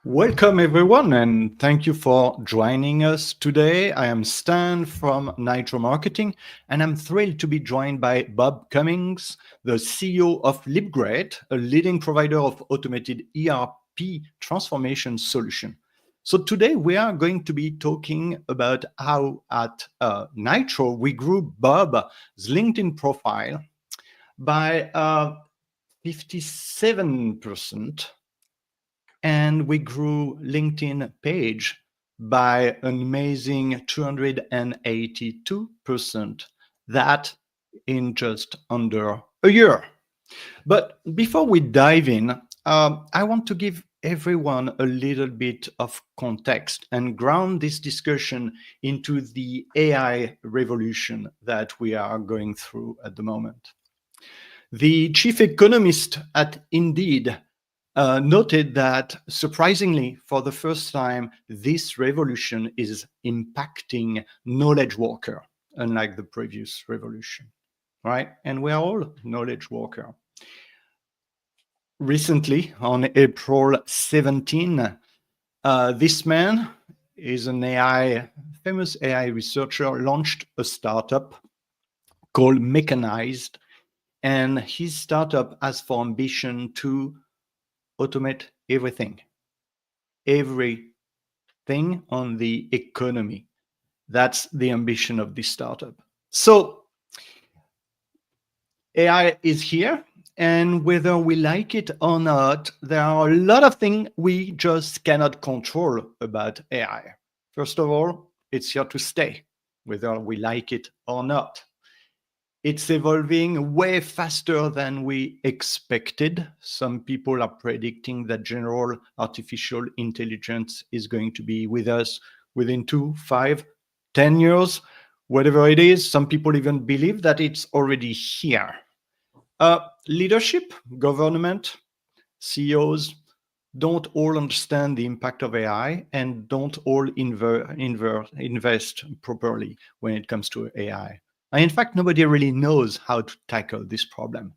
Welcome everyone, and thank you for joining us today. I am Stan from Nytro Marketing, and I'm thrilled to be joined by Bob Cummings, the CEO of LeapGreat, a leading provider of automated ERP transformation solution. So today we are going to be talking about how at Nytro we grew Bob's LinkedIn profile by 57%. And we grew LinkedIn page by an amazing 282%. That in just under a year. But before we dive in, I want to give everyone a little bit of context and ground this discussion into the AI revolution that we are going through at the moment. The chief economist at Indeed noted that, surprisingly, for the first time, this revolution is impacting knowledge worker, unlike the previous revolution, right? And we are all knowledge worker. Recently, on April 17, this man is an famous AI researcher, launched a startup called Mechanized, and his startup has for ambition to automate everything on the economy. That's the ambition of this startup. So AI is here, and whether we like it or not, there are a lot of things we just cannot control about AI. First of all, it's here to stay, whether we like it or not. It's evolving way faster than we expected. Some people are predicting that general artificial intelligence is going to be with us within 2, 5, 10 years, whatever it is. Some people even believe that it's already here. Leadership, government, CEOs don't all understand the impact of AI and don't all invest properly when it comes to AI. And in fact, nobody really knows how to tackle this problem.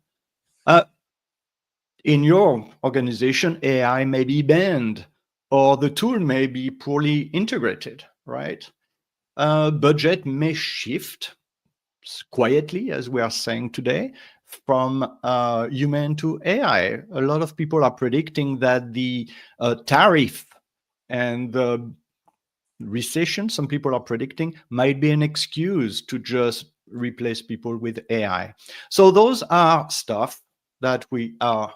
In your organization, AI may be banned, or the tool may be poorly integrated, right? Budget may shift quietly, as we are saying today, from human to AI. A lot of people are predicting that the tariff and the recession, some people are predicting, might be an excuse to just replace people with AI. So those are stuff that we are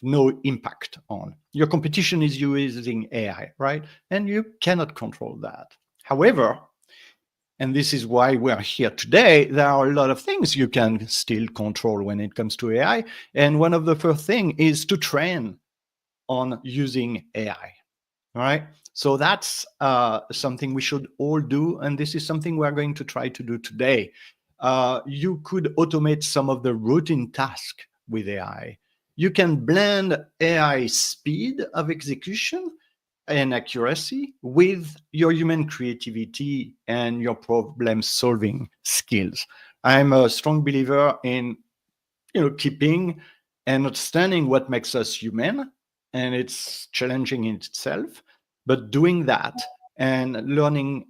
no impact on. Your competition is using AI, right? And you cannot control that. However, and this is why we are here today, there are a lot of things you can still control when it comes to AI. And one of the first things is to train on using AI, right? So that's something we should all do. And this is something we're going to try to do today. You could automate some of the routine tasks with AI. You can blend AI speed of execution and accuracy with your human creativity and your problem-solving skills. I'm a strong believer in keeping and understanding what makes us human, and it's challenging in itself, but doing that and learning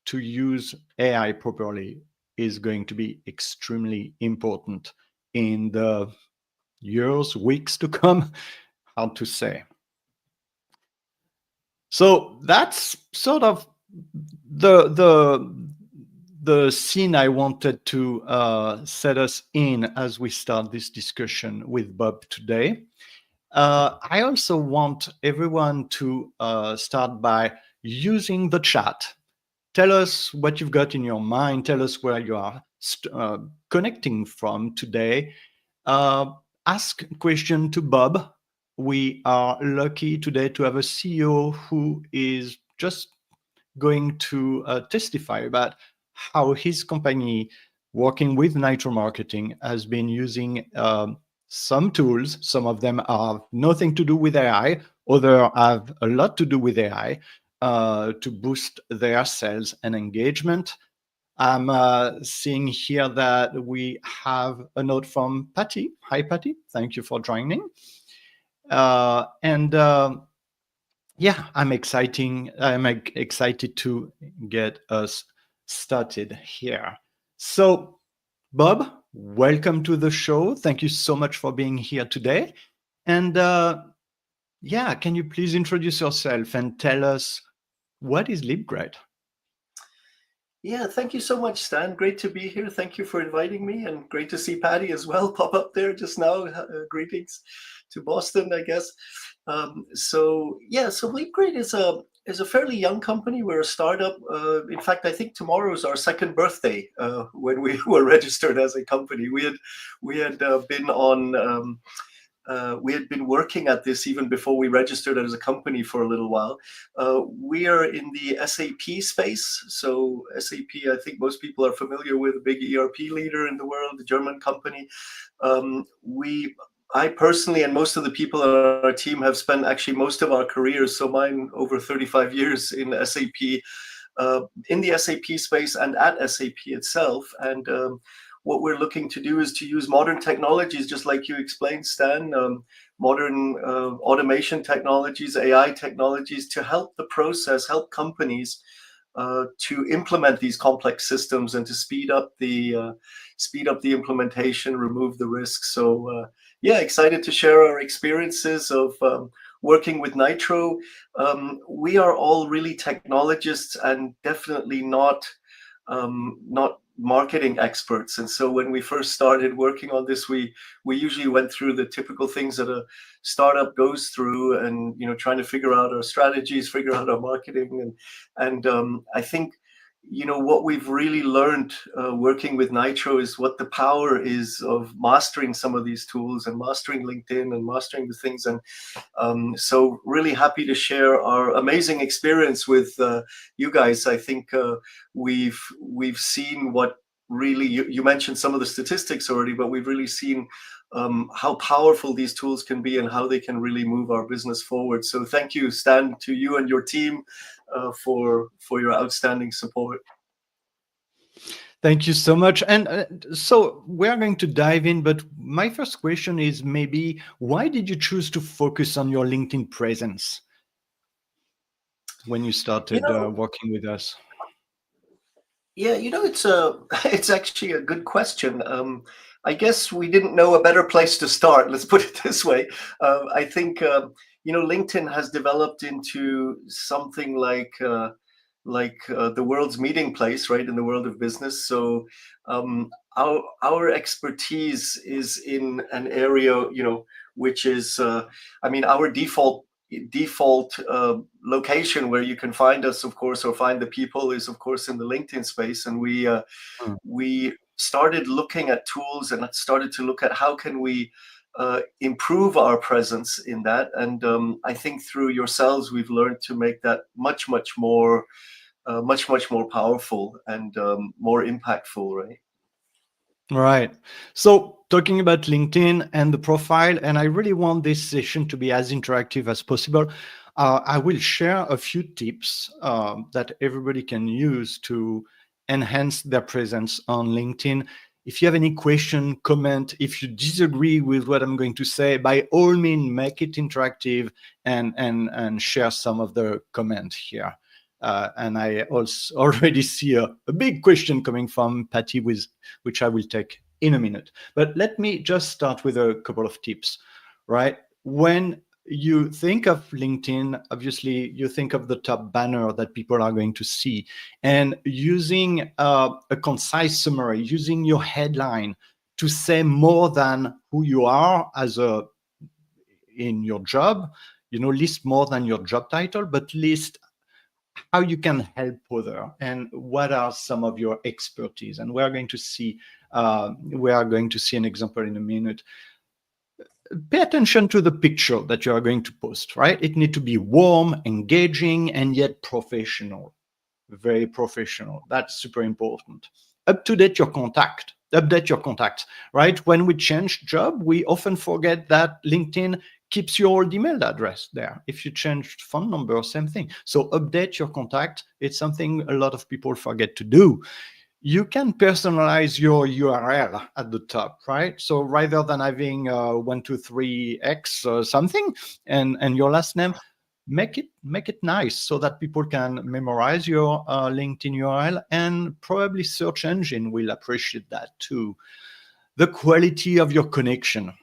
to use AI properly is going to be extremely important in the years, weeks to come. Hard to say. So that's sort of the scene I wanted to set us in as we start this discussion with Bob today. I also want everyone to start by using the chat. Tell us what you've got in your mind. Tell us where you are connecting from today. Ask a question to Bob. We are lucky today to have a CEO who is just going to testify about how his company, working with Nytro Marketing, has been using some tools. Some of them have nothing to do with AI, others have a lot to do with AI to boost their sales and engagement. I'm seeing here that we have a note from Patty. Hi, Patty. Thank you for joining. And Yeah, I'm excited to get us started here. So, Bob, welcome to the show. Thank you so much for being here today. And yeah, can you please introduce yourself and tell us what is LeapGreat? Yeah, thank you so much, Stan. Great to be here. Thank you for inviting me, and great to see Patty as well pop up there just now. Greetings to Boston, I guess. So LeapGreat is a fairly young company. We're a startup. In fact, I think tomorrow is our second birthday when we were registered as a company. We had been working at this even before we registered as a company for a little while. We are in the SAP space. So SAP, I think most people are familiar with, a big ERP leader in the world, a German company. I personally and most of the people on our team have spent actually most of our careers, so mine over 35 years in the SAP space and at SAP itself. And what we're looking to do is to use modern technologies, just like you explained, Stan, modern automation technologies, AI technologies, to help the process, help companies to implement these complex systems and to speed up the implementation, remove the risks. So yeah, excited to share our experiences of working with Nytro. We are all really technologists and definitely not marketing experts. And so when we first started working on this, we usually went through the typical things that a startup goes through, and trying to figure out our strategies, figure out our marketing, and I think what we've really learned working with Nytro is what the power is of mastering some of these tools and mastering LinkedIn and mastering the things. And so really happy to share our amazing experience with you guys. I think we've seen what really, you mentioned some of the statistics already, but we've really seen how powerful these tools can be and how they can really move our business forward. So thank you, Stan, to you and your team for your outstanding support. Thank you so much. And so we're going to dive in, but my first question is maybe why did you choose to focus on your LinkedIn presence when you You started know, working with us? Yeah, it's actually a good question. I guess we didn't know a better place to start. Let's put it this way. I think LinkedIn has developed into something like the world's meeting place, right, in the world of business. So our expertise is in an area, which is, I mean, our default location where you can find us, of course, or find the people, is of course in the LinkedIn space. And Mm. we started looking at tools and started to look at how can we improve our presence in that. And I think through yourselves, we've learned to make that much more powerful and more impactful, right? Right. So talking about LinkedIn and the profile, and I really want this session to be as interactive as possible. I will share a few tips that everybody can use to enhance their presence on LinkedIn. If you have any question, comment, if you disagree with what I'm going to say, by all means, make it interactive and share some of the comment here. And I also already see a big question coming from Patty, which I will take in a minute. But let me just start with a couple of tips, right? When you think of LinkedIn, obviously you think of the top banner that people are going to see, and using a concise summary, using your headline to say more than who you are in your job, list more than your job title, but list how you can help other and what are some of your expertise. And we are going to see an example in a minute. Pay attention to the picture that you are going to post, right? It needs to be warm, engaging, and yet professional. Very professional. That's super important. Update your contact, right? When we change job, we often forget that LinkedIn keeps your old email address there. If you change phone number, same thing. So update your contact. It's something a lot of people forget to do. You can personalize your URL at the top, right? So rather than having 123x something and your last name, make it nice so that people can memorize your LinkedIn URL, and probably search engine will appreciate that too. The quality of your connection.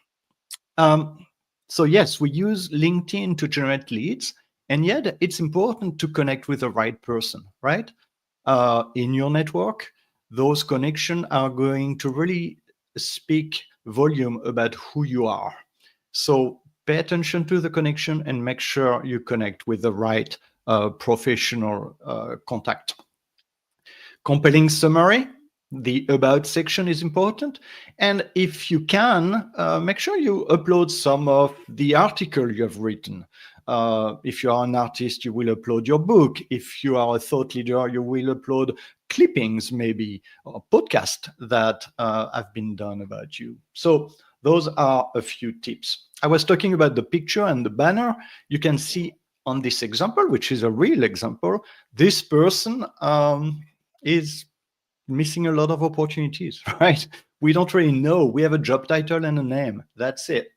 So yes, we use LinkedIn to generate leads, and yet it's important to connect with the right person, right? In your network, those connections are going to really speak volume about who you are. So pay attention to the connection and make sure you connect with the right professional contact. Compelling summary, the about section is important. And if you can, make sure you upload some of the article you have written. If you are an artist, you will upload your book. If you are a thought leader, you will upload clippings, maybe, or podcast that have been done about you. So those are a few tips. I was talking about the picture and the banner. You can see on this example, which is a real example, this person is missing a lot of opportunities, right? We don't really know. We have a job title and a name. That's it.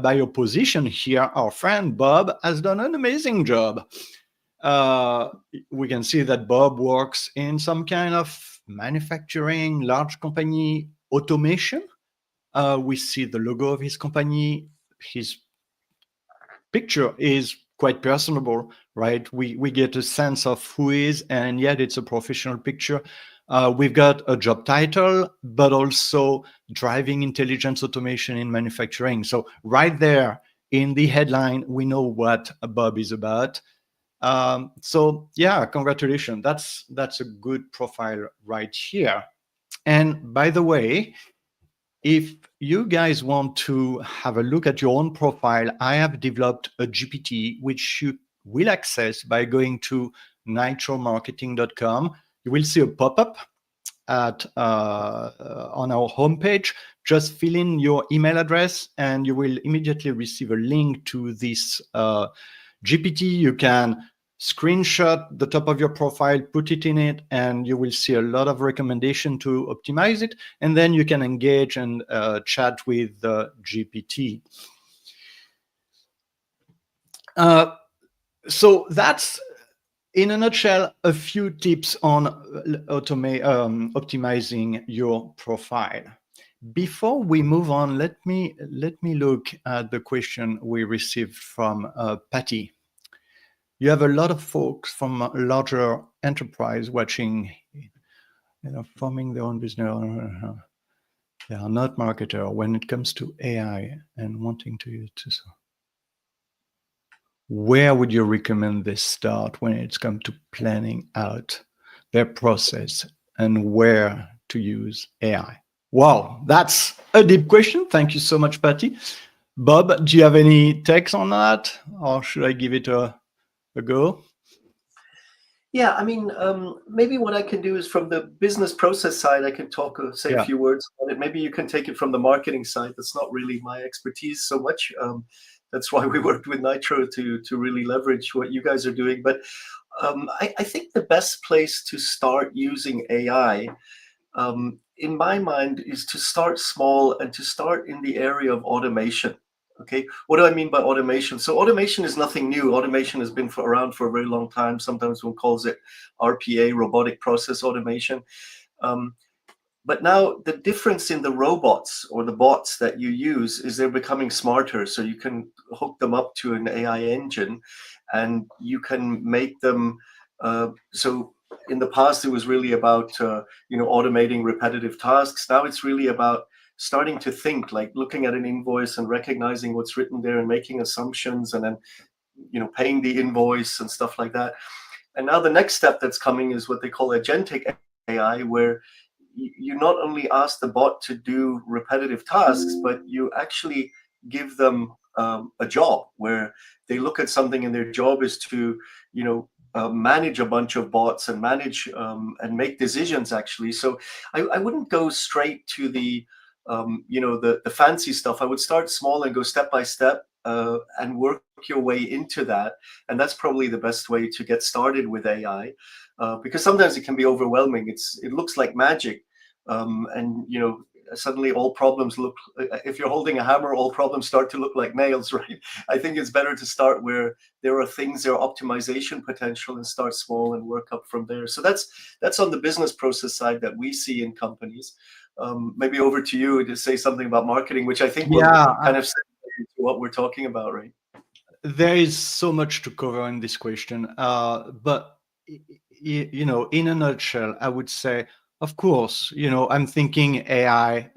By your position here, our friend Bob has done an amazing job. We can see that Bob works in some kind of manufacturing, large company, automation. We see the logo of his company. His picture is quite personable, right? We get a sense of who he is, and yet it's a professional picture. We've got a job title, but also driving intelligence automation in manufacturing. So right there in the headline, we know what Bob is about. So yeah, congratulations. That's a good profile right here. And by the way, if you guys want to have a look at your own profile, I have developed a GPT which you will access by going to nitromarketing.com. You will see a pop-up at on our homepage. Just fill in your email address, and you will immediately receive a link to this GPT. You can screenshot the top of your profile, put it in it, and you will see a lot of recommendation to optimize it. And then you can engage and chat with the GPT. So that's, in a nutshell, a few tips on optimizing your profile. Before we move on, let me look at the question we received from Patty. You have a lot of folks from a larger enterprise watching, forming their own business. They are not marketer when it comes to AI and wanting to use it. Where would you recommend they start when it's come to planning out their process and where to use AI? Wow, that's a deep question. Thank you so much, Patty. Bob, do you have any takes on that, or should I give it a go? Yeah, I mean, maybe what I can do is from the business process side, I can talk, say a few words on it. Maybe you can take it from the marketing side. That's not really my expertise so much. That's why we worked with Nytro to really leverage what you guys are doing. But I think the best place to start using AI, in my mind, is to start small and to start in the area of automation. Okay, what do I mean by automation? So automation is nothing new. Automation has been around for a very long time. Sometimes one calls it RPA, robotic process automation. But now the difference in the robots or the bots that you use is they're becoming smarter. So you can hook them up to an AI engine, and you can make them. So in the past, it was really about automating repetitive tasks. Now it's really about starting to think, like looking at an invoice and recognizing what's written there and making assumptions, and then paying the invoice and stuff like that. And now the next step that's coming is what they call agentic AI, where you not only ask the bot to do repetitive tasks, but you actually give them a job where they look at something and their job is to manage a bunch of bots and manage and make decisions, actually. So I wouldn't go straight to the the fancy stuff. I would start small and go step by step and work your way into that. And that's probably the best way to get started with AI, because sometimes it can be overwhelming. It looks like magic, and suddenly all problems look, if you're holding a hammer, all problems start to look like nails, right? I think it's better to start where there are optimization potential and start small and work up from there. So that's on the business process side that we see in companies. Maybe over to you to say something about marketing, which I think will kind of segue into what we're talking about, right? There is so much to cover in this question, but in a nutshell, I would say, of course, I'm thinking AI,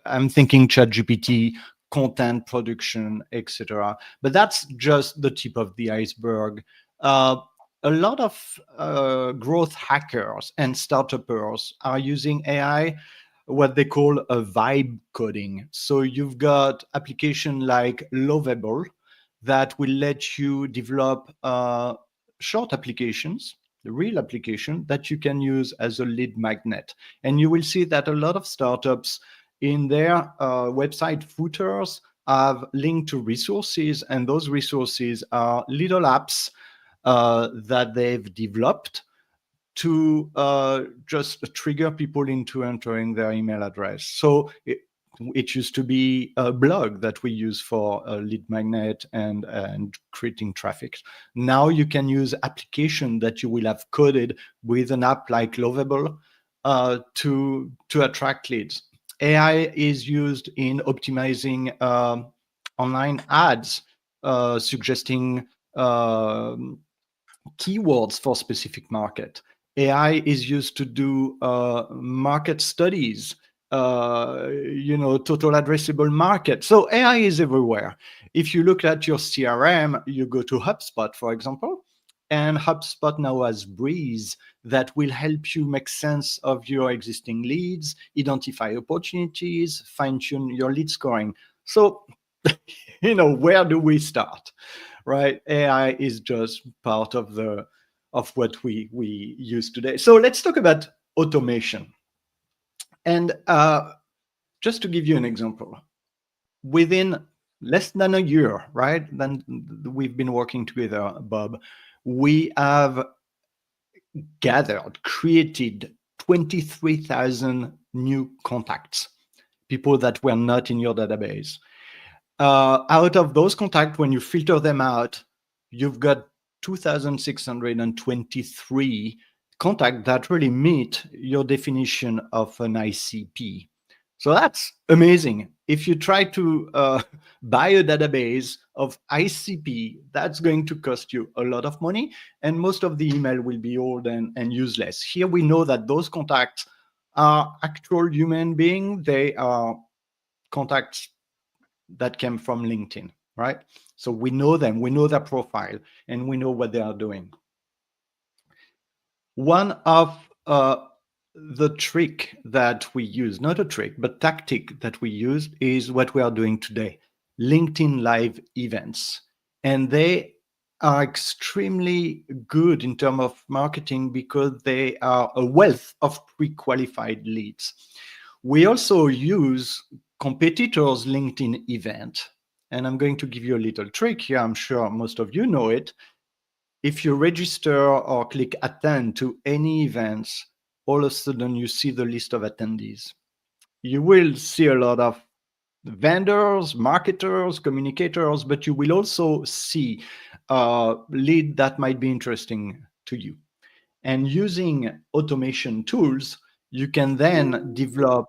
I'm thinking ChatGPT, content production, etc. But that's just the tip of the iceberg. A lot of growth hackers and startuppers are using AI, what they call a vibe coding. So you've got application like Lovable that will let you develop short applications, the real application that you can use as a lead magnet. And you will see that a lot of startups in their website footers have linked to resources, and those resources are little apps that they've developed to just trigger people into entering their email address. So it used to be a blog that we use for a lead magnet and creating traffic. Now you can use application that you will have coded with an app like Lovable to attract leads. AI is used in optimizing online ads, suggesting keywords for specific market. AI is used to do market studies, total addressable market. So AI is everywhere. If you look at your CRM, you go to HubSpot, for example, and HubSpot now has Breeze that will help you make sense of your existing leads, identify opportunities, fine-tune your lead scoring. So, where do we start? Right? AI is just part of what we use today. So let's talk about automation. And just to give you an example, within less than a year, right, then we've been working together, Bob, we have created 23,000 new contacts, people that were not in your database. Out of those contacts, when you filter them out, you've got 2,623 contacts that really meet your definition of an ICP. So that's amazing. If you try to buy a database of ICP, that's going to cost you a lot of money, and most of the email will be old and useless. Here we know that those contacts are actual human beings. They are contacts that came from LinkedIn, right? So we know them, we know their profile, and we know what they are doing. One of the trick that we use, not a trick, but tactic that we use is what we are doing today, LinkedIn Live events. And they are extremely good in terms of marketing because they are a wealth of pre-qualified leads. We also use competitors' LinkedIn event. And I'm going to give you a little trick here. I'm sure most of you know it. If you register or click attend to any events, all of a sudden you see the list of attendees. You will see a lot of vendors, marketers, communicators, but you will also see a lead that might be interesting to you. And using automation tools, you can then develop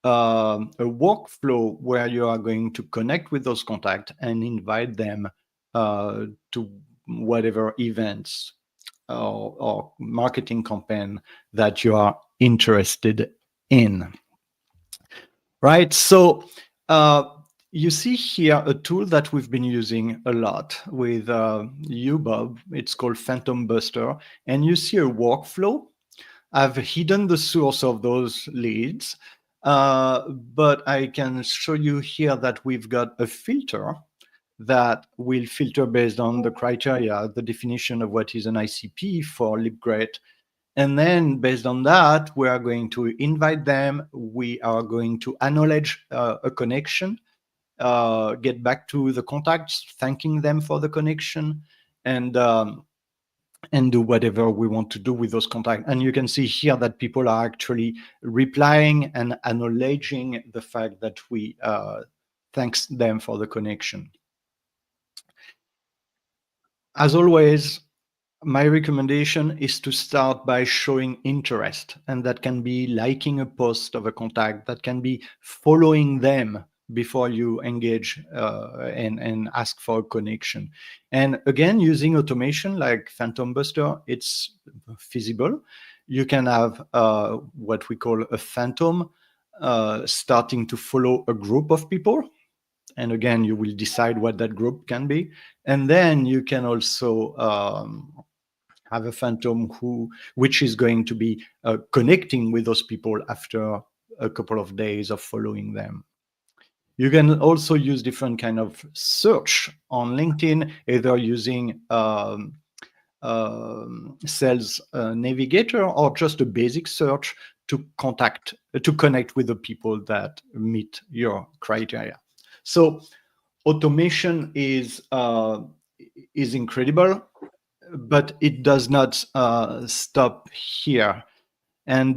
a workflow where you are going to connect with those contacts and invite them to whatever events or marketing campaign that you are interested in. Right? So you see here a tool that we've been using a lot with you, Bob. It's called PhantomBuster. And you see a workflow. I've hidden the source of those leads, but I can show you here that we've got a filter that will filter based on the criteria, the definition of what is an ICP for LeapGreat. And then based on that, we are going to invite them. We are going to acknowledge a connection, get back to the contacts, thanking them for the connection, and and do whatever we want to do with those contacts. And you can see here that people are actually replying and acknowledging the fact that we thanks them for the connection. As always, my recommendation is to start by showing interest, and that can be liking a post of a contact, that can be following them before you engage and ask for a connection. And again, using automation like PhantomBuster, it's feasible. You can have what we call a phantom starting to follow a group of people. And again, you will decide what that group can be. And then you can also have a phantom which is going to be connecting with those people after a couple of days of following them. You can also use different kind of search on LinkedIn, either using sales navigator or just a basic search to connect with the people that meet your criteria. So automation is incredible, but it does not stop here. And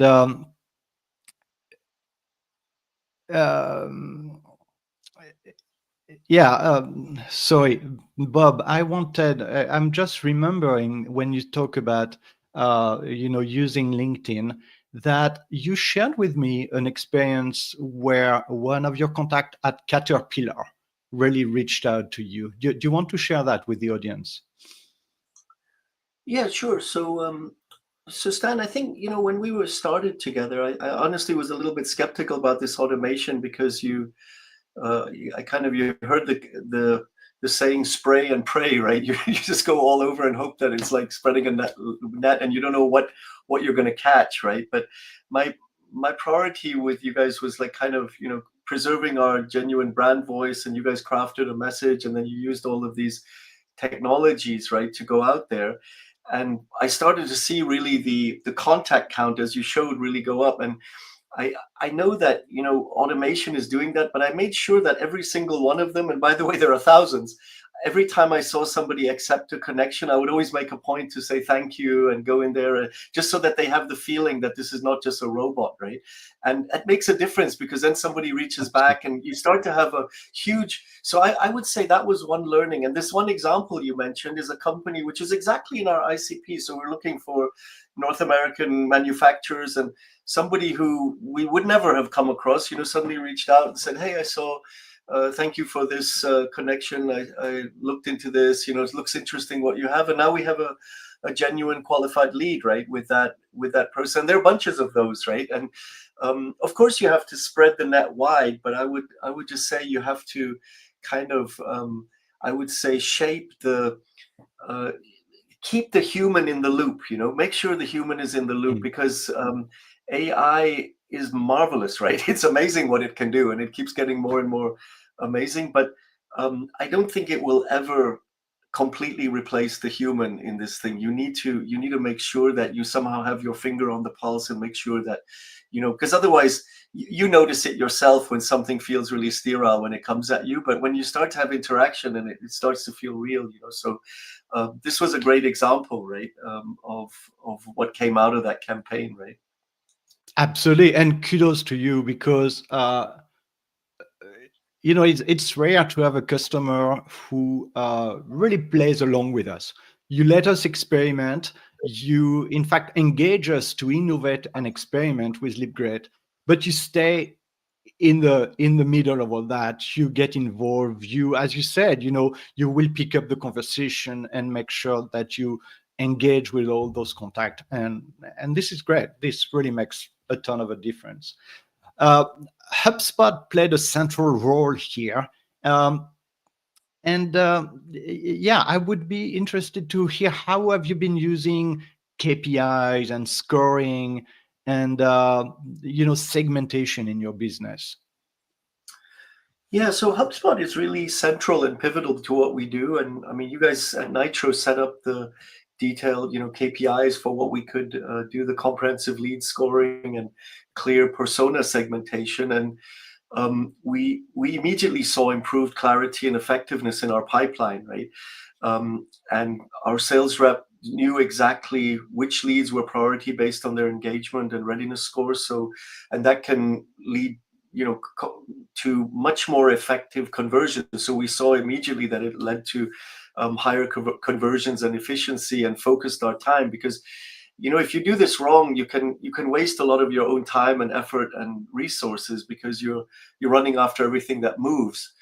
sorry, Bob, I'm just remembering when you talk about, using LinkedIn, that you shared with me an experience where one of your contacts at Caterpillar really reached out to you. Do you want to share that with the audience? Yeah, sure. So Stan, I think, when we were started together, I honestly was a little bit skeptical about this automation because you heard the saying spray and pray, right? You just go all over and hope that it's like spreading a net and you don't know what you're going to catch, right? But my priority with you guys was like kind of, preserving our genuine brand voice, and you guys crafted a message, and then you used all of these technologies, right, to go out there. And I started to see really the contact count, as you showed, really go up. And I know that, automation is doing that, but I made sure that every single one of them, and by the way, there are thousands, every time I saw somebody accept a connection, I would always make a point to say thank you and go in there, just so that they have the feeling that this is not just a robot, right? And it makes a difference, because then somebody reaches back and you start to have a huge, so I would say that was one learning. And this one example you mentioned is a company which is exactly in our ICP. So we're looking for North American manufacturers, and somebody who we would never have come across, suddenly reached out and said, hey, I saw, thank you for this connection. I looked into this, it looks interesting what you have. And now we have a genuine qualified lead, right, with that person. There are bunches of those, right? And of course you have to spread the net wide, but I would just say you have to kind of, I would say, shape keep the human in the loop, make sure the human is in the loop, because AI is marvelous, right? It's amazing what it can do, and it keeps getting more and more amazing. But I don't think it will ever completely replace the human in this thing. You need to make sure that you somehow have your finger on the pulse and make sure that, because otherwise you notice it yourself when something feels really sterile when it comes at you. But when you start to have interaction and it starts to feel real, so this was a great example, right, of what came out of that campaign, right? Absolutely, and kudos to you, because it's rare to have a customer who really plays along with us. You let us experiment. You, in fact, engage us to innovate and experiment with LeapGreat, but you stay in the middle of all that. You get involved. You, as you said, you will pick up the conversation and make sure that you engage with all those contacts. And this is great. This really makes a ton of a difference. HubSpot played a central role here. I would be interested to hear, how have you been using KPIs and scoring and segmentation in your business? Yeah, so HubSpot is really central and pivotal to what we do. And I mean, you guys at Nytro set up the detailed, KPIs for what we could do, the comprehensive lead scoring and clear persona segmentation. And we immediately saw improved clarity and effectiveness in our pipeline, right? And our sales rep knew exactly which leads were priority based on their engagement and readiness scores. So, and that can lead, to much more effective conversions. So we saw immediately that it led to higher conversions and efficiency, and focused our time, because if you do this wrong, you can waste a lot of your own time and effort and resources, because you're running after everything that moves,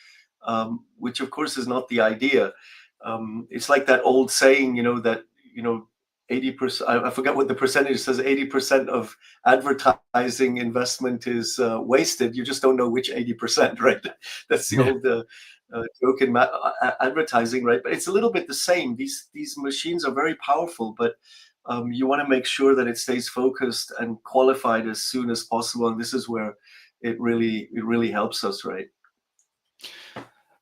which of course is not the idea. It's like that old saying, that 80%, I forget what the percentage says, 80% of advertising investment is wasted. You just don't know which 80%, right? That's the old joke in advertising, right? But it's a little bit the same. These machines are very powerful, but you want to make sure that it stays focused and qualified as soon as possible. And this is where it really helps us, right?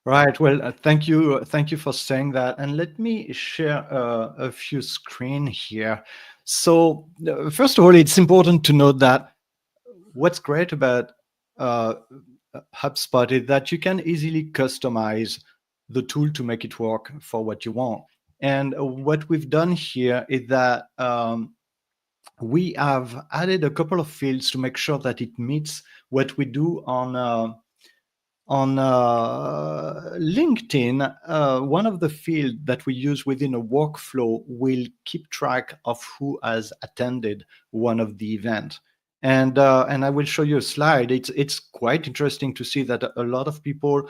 Right. Well, thank you for saying that. And let me share a few screen here. So first of all, it's important to note that what's great about HubSpot is that you can easily customize the tool to make it work for what you want. And what we've done here is that we have added a couple of fields to make sure that it meets what we do on LinkedIn. One of the fields that we use within a workflow will keep track of who has attended one of the events. And I will show you a slide. It's quite interesting to see that a lot of people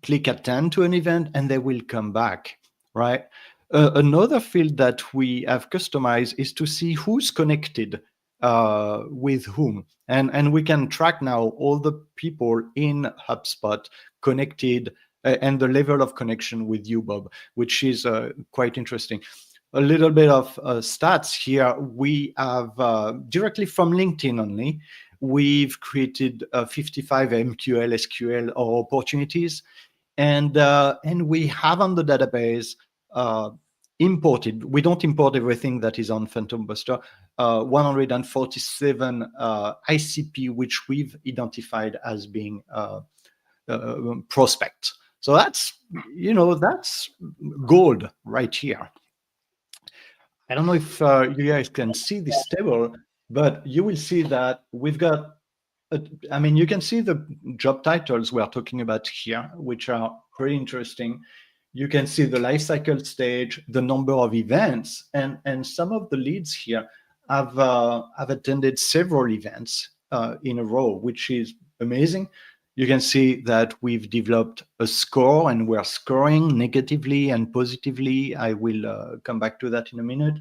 click attend to an event and they will come back, right? Another field that we have customized is to see who's connected with whom. And we can track now all the people in HubSpot connected and the level of connection with you, Bob, which is quite interesting. A little bit of stats here. We have directly from LinkedIn only, we've created 55 MQL, SQL opportunities, and we have on the database imported. We don't import everything that is on PhantomBuster. 147 ICP, which we've identified as being prospects. So that's gold right here. I don't know if you guys can see this table, but you will see that we've got, you can see the job titles we are talking about here, which are pretty interesting. You can see the life cycle stage, the number of events, and some of the leads here have attended several events in a row, which is amazing. You can see that we've developed a score, and we're scoring negatively and positively. I will come back to that in a minute.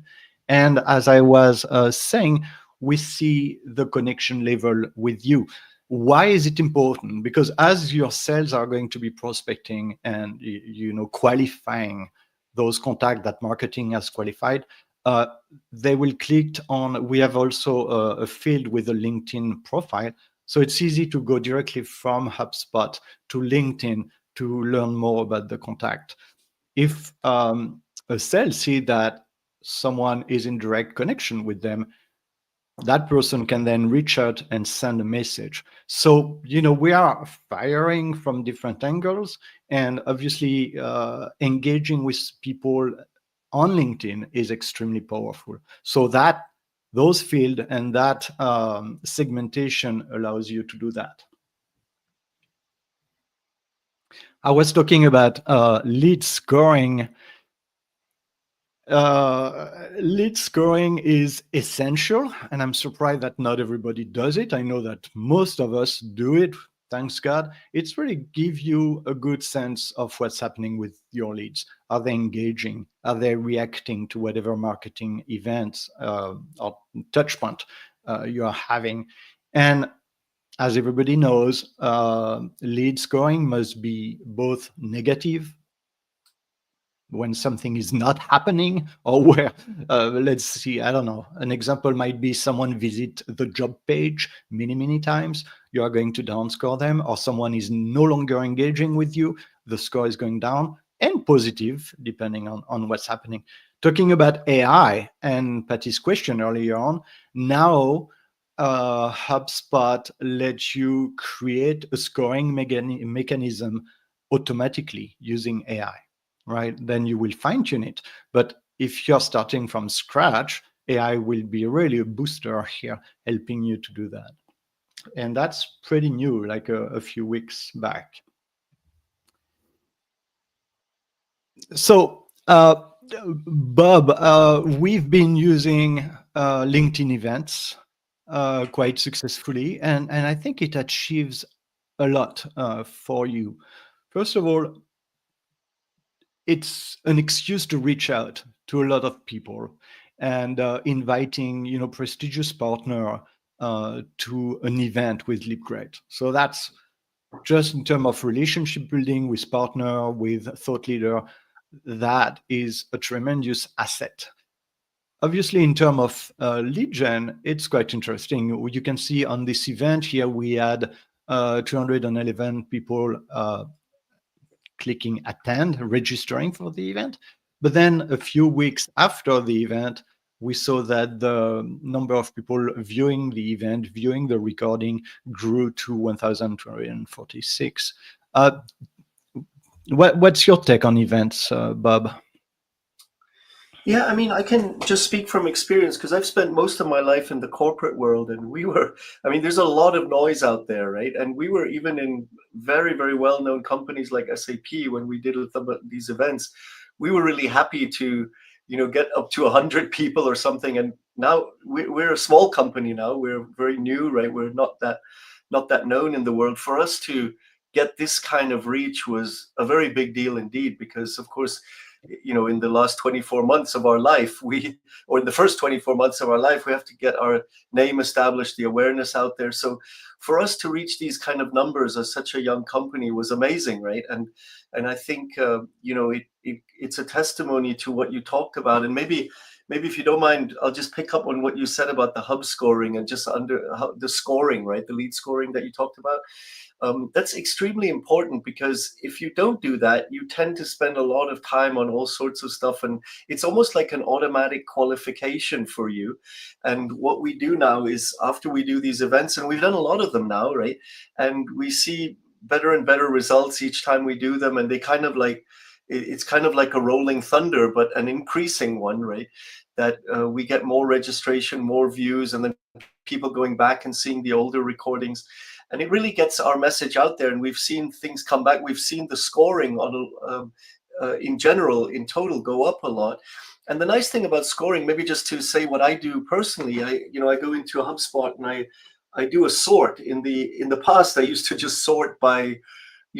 And as I was saying, we see the connection level with you. Why is it important? Because as your sales are going to be prospecting and qualifying those contacts that marketing has qualified, they will click on. We have also a field with a LinkedIn profile, so it's easy to go directly from HubSpot to LinkedIn to learn more about the contact. If a sales see that someone is in direct connection with them, that person can then reach out and send a message. So, we are firing from different angles, and obviously engaging with people on LinkedIn is extremely powerful. So those fields and that segmentation allows you to do that. I was talking about lead scoring. Lead scoring is essential, and I'm surprised that not everybody does it. I know that most of us do it, thanks God. It's really give you a good sense of what's happening with your leads. Are they engaging? Are they reacting to whatever marketing events or touch point you are having? And as everybody knows, lead scoring must be both negative when something is not happening, or where, let's see, I don't know, an example might be someone visit the job page many times, you are going to downscore them, or someone is no longer engaging with you, the score is going down, and positive, depending on what's happening. Talking about AI and Patty's question earlier on, now HubSpot lets you create a scoring mechanism automatically using AI. right? Then you will fine tune it. But if you're starting from scratch, AI will be really a booster here, helping you to do that. And that's pretty new, like a few weeks back. So, Bob, we've been using LinkedIn events quite successfully, and I think it achieves a lot for you. First of all, it's an excuse to reach out to a lot of people and inviting, prestigious partner to an event with LeapGreat. So that's just in terms of relationship building with partner, with thought leader, that is a tremendous asset. Obviously, in terms of lead gen, it's quite interesting. You can see on this event here, we had 211 people clicking attend, registering for the event. But then a few weeks after the event, we saw that the number of people viewing the event, viewing the recording, grew to 1,246. What's your take on events, Bob? Yeah, I mean, I can just speak from experience because I've spent most of my life in the corporate world, and there's a lot of noise out there, right? And we were even in very, very well-known companies like SAP when we did these events. We were really happy to, get up to 100 people or something. And now we're a small company now. We're very new, right? We're not that known in the world. For us to get this kind of reach was a very big deal indeed, because of course, in the last 24 months of our life, or in the first 24 months of our life, we have to get our name established, the awareness out there. So for us to reach these kind of numbers as such a young company was amazing, right? And I think, it's a testimony to what you talked about. And maybe if you don't mind, I'll just pick up on what you said about the hub scoring and just the scoring, right? The lead scoring that you talked about. That's extremely important, because if you don't do that, you tend to spend a lot of time on all sorts of stuff, and it's almost like an automatic qualification for you. And what we do now is, after we do these events, and we've done a lot of them now, right? And we see better and better results each time we do them, and it's kind of like a rolling thunder, but an increasing one, right? That we get more registration, more views, and then people going back and seeing the older recordings. And it really gets our message out there, and we've seen things come back. We've seen the scoring in general, in total, go up a lot. And the nice thing about scoring, maybe just to say what I do personally, I go into a HubSpot and I do a sort. In the past, I used to just sort by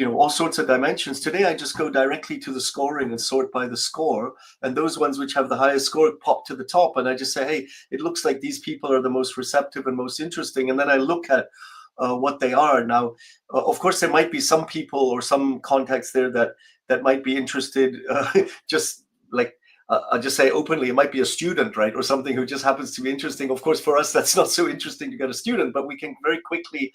all sorts of dimensions. Today, I just go directly to the scoring and sort by the score. And those ones which have the highest score pop to the top. And I just say, hey, it looks like these people are the most receptive and most interesting. And then I look at what they are. Now, of course, there might be some people or some contacts there that might be interested, just like, I'll just say openly, it might be a student, right? Or something who just happens to be interesting. Of course, for us, that's not so interesting to get a student, but we can very quickly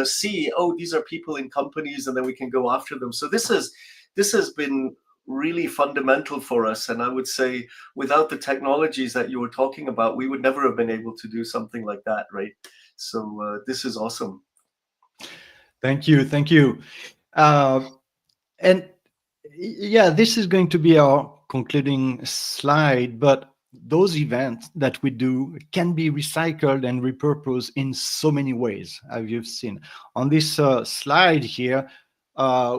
see, oh, these are people in companies, and then we can go after them. So this has been really fundamental for us. And I would say without the technologies that you were talking about, we would never have been able to do something like that, right? So this is awesome. Thank you. And yeah, this is going to be our concluding slide, but those events that we do can be recycled and repurposed in so many ways, as you've seen. On this slide here,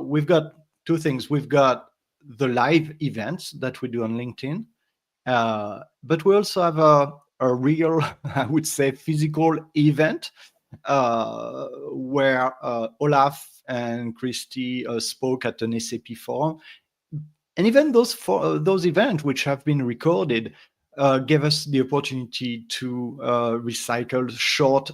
we've got two things. We've got the live events that we do on LinkedIn, but we also have a real, I would say, physical event where Olaf and Christy spoke at an SAP forum. And even those events, which have been recorded, gave us the opportunity to recycle short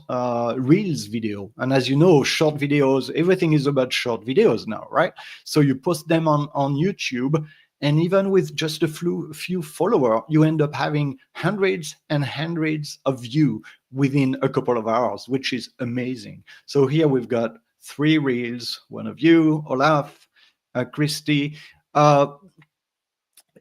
Reels video. And as you know, short videos, everything is about short videos now, right? So you post them on YouTube, and even with just a few followers, you end up having hundreds and hundreds of views within a couple of hours, which is amazing. So here we've got 3 Reels, one of you, Olaf, Christy.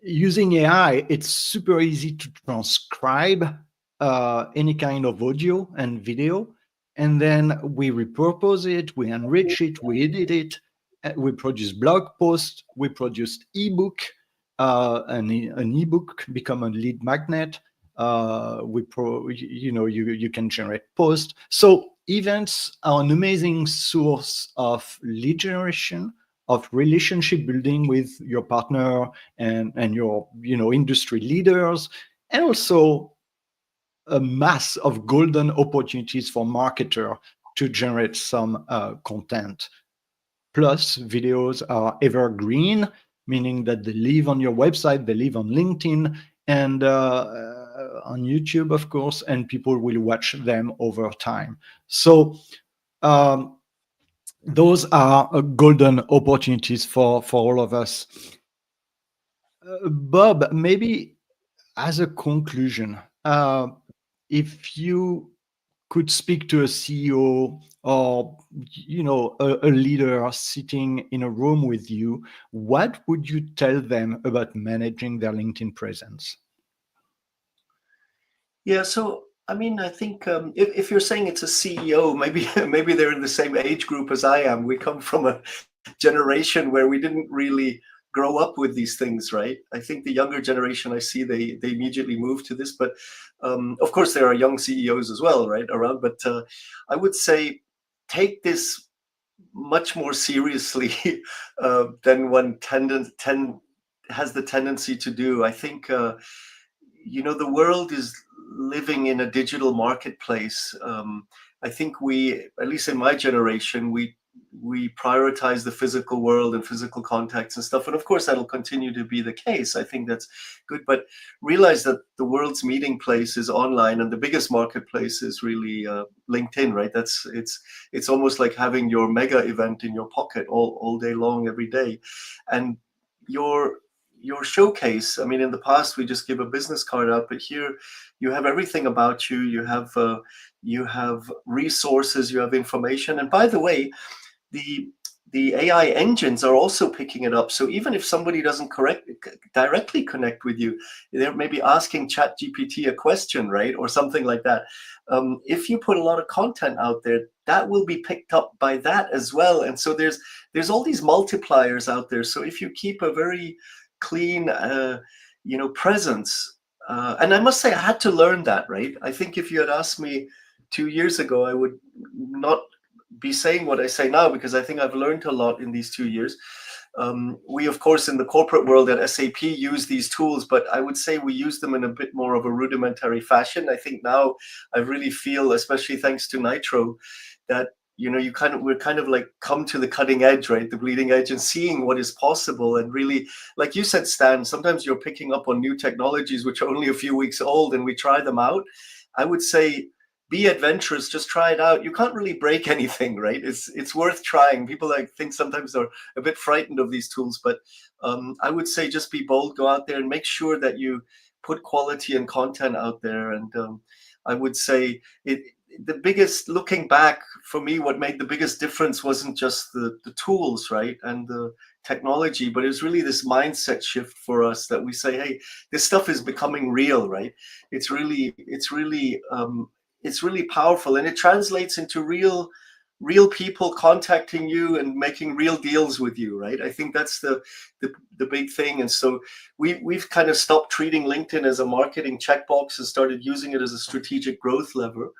Using AI, it's super easy to transcribe any kind of audio and video, and then we repurpose it, we enrich it, we edit it, we produce blog posts, we produce ebook, an ebook become a lead magnet. You can generate posts. So events are an amazing source of lead generation, of relationship building with your partner and your industry leaders, and also a mass of golden opportunities for marketer to generate some content. Plus, videos are evergreen, meaning that they live on your website, they live on LinkedIn, and on YouTube, of course, and people will watch them over time. So um, those are golden opportunities for all of us. Bob, maybe as a conclusion, if you could speak to a CEO or a leader sitting in a room with you, what would you tell them about managing their LinkedIn presence? Yeah, so I mean, I think if you're saying it's a CEO, maybe they're in the same age group as I am. We come from a generation where we didn't really grow up with these things, right? I think the younger generation I see, they immediately move to this, but of course there are young CEOs as well, right, around. But I would say take this much more seriously than one has the tendency to do. I think the world is living in a digital marketplace. I think we, at least in my generation, we prioritize the physical world and physical contacts and stuff, and of course that'll continue to be the case. I think that's good, but realize that the world's meeting place is online, and the biggest marketplace is really LinkedIn, right? It's almost like having your mega event in your pocket all day long, every day, and your showcase. I mean, in the past we just give a business card out, but here you have everything about you. You have resources, you have information, and by the way, the AI engines are also picking it up. So even if somebody doesn't directly connect with you, they're maybe asking ChatGPT a question, right, or something like that. If you put a lot of content out there, that will be picked up by that as well. And so there's all these multipliers out there. So if you keep a very clean, presence, and I must say I had to learn that, right? I think if you had asked me 2 years ago, I would not be saying what I say now, because I think I've learned a lot in these 2 years. We, of course, in the corporate world at SAP use these tools, but I would say we use them in a bit more of a rudimentary fashion. I think now I really feel, especially thanks to Nytro, that we're kind of like come to the cutting edge, right? The bleeding edge, and seeing what is possible. And really, like you said, Stan, sometimes you're picking up on new technologies which are only a few weeks old, and we try them out. I would say be adventurous, just try it out. You can't really break anything, right? It's worth trying. People, I think, sometimes are a bit frightened of these tools, but I would say just be bold, go out there and make sure that you put quality and content out there. And I would say the biggest, looking back for me, what made the biggest difference wasn't just the tools, right, and the technology, but it was really this mindset shift for us, that we say, hey, this stuff is becoming real, right? It's really powerful, and it translates into real people contacting you and making real deals with you, right? I think that's the big thing. And so we've kind of stopped treating LinkedIn as a marketing checkbox and started using it as a strategic growth lever.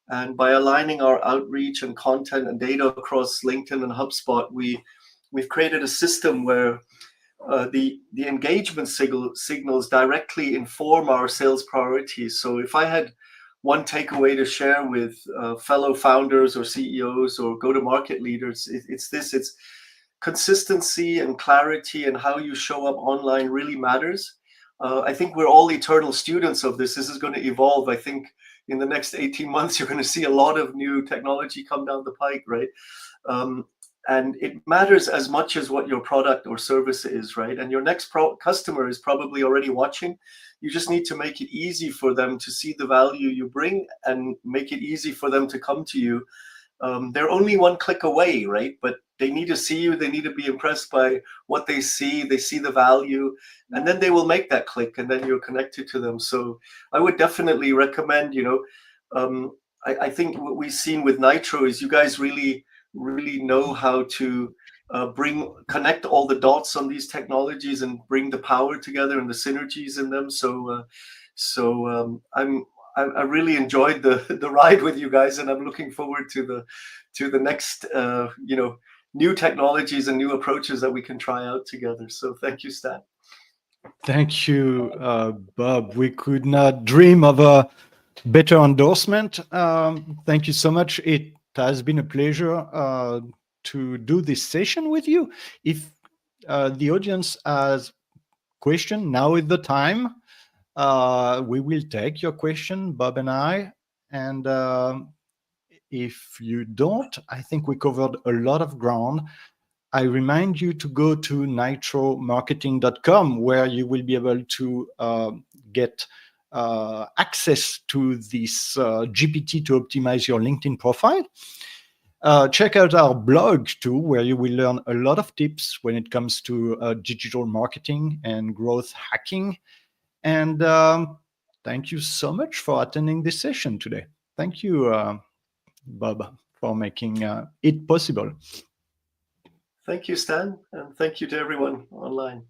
And by aligning our outreach and content and data across LinkedIn and HubSpot, we've created a system where the engagement signals directly inform our sales priorities. So if I had one takeaway to share with fellow founders or CEOs or go-to-market leaders, it's consistency and clarity, and how you show up online really matters. I think we're all eternal students of this. This is going to evolve. I think in the next 18 months, you're going to see a lot of new technology come down the pike, right? And it matters as much as what your product or service is, right? And your next customer is probably already watching. You just need to make it easy for them to see the value you bring, and make it easy for them to come to you. They're only one click away, right? But they need to see you. They need to be impressed by what they see. They see the value, and then they will make that click, and then you're connected to them. So I would definitely recommend, I think what we've seen with Nytro is you guys really know how to connect all the dots on these technologies and bring the power together and the synergies in them. I really enjoyed the ride with you guys, and I'm looking forward to the next new technologies and new approaches that we can try out together. So thank you, Stan. Thank you, Bob. We could not dream of a better endorsement. Thank you so much. It has been a pleasure to do this session with you. If the audience has question, now is the time. We will take your question, Bob and I. And if you don't, I think we covered a lot of ground. I remind you to go to nitromarketing.com, where you will be able to get access to this GPT to optimize your LinkedIn profile. Check out our blog too, where you will learn a lot of tips when it comes to digital marketing and growth hacking. And thank you so much for attending this session today. Thank you, Bob, for making it possible. Thank you, Stan, and thank you to everyone online.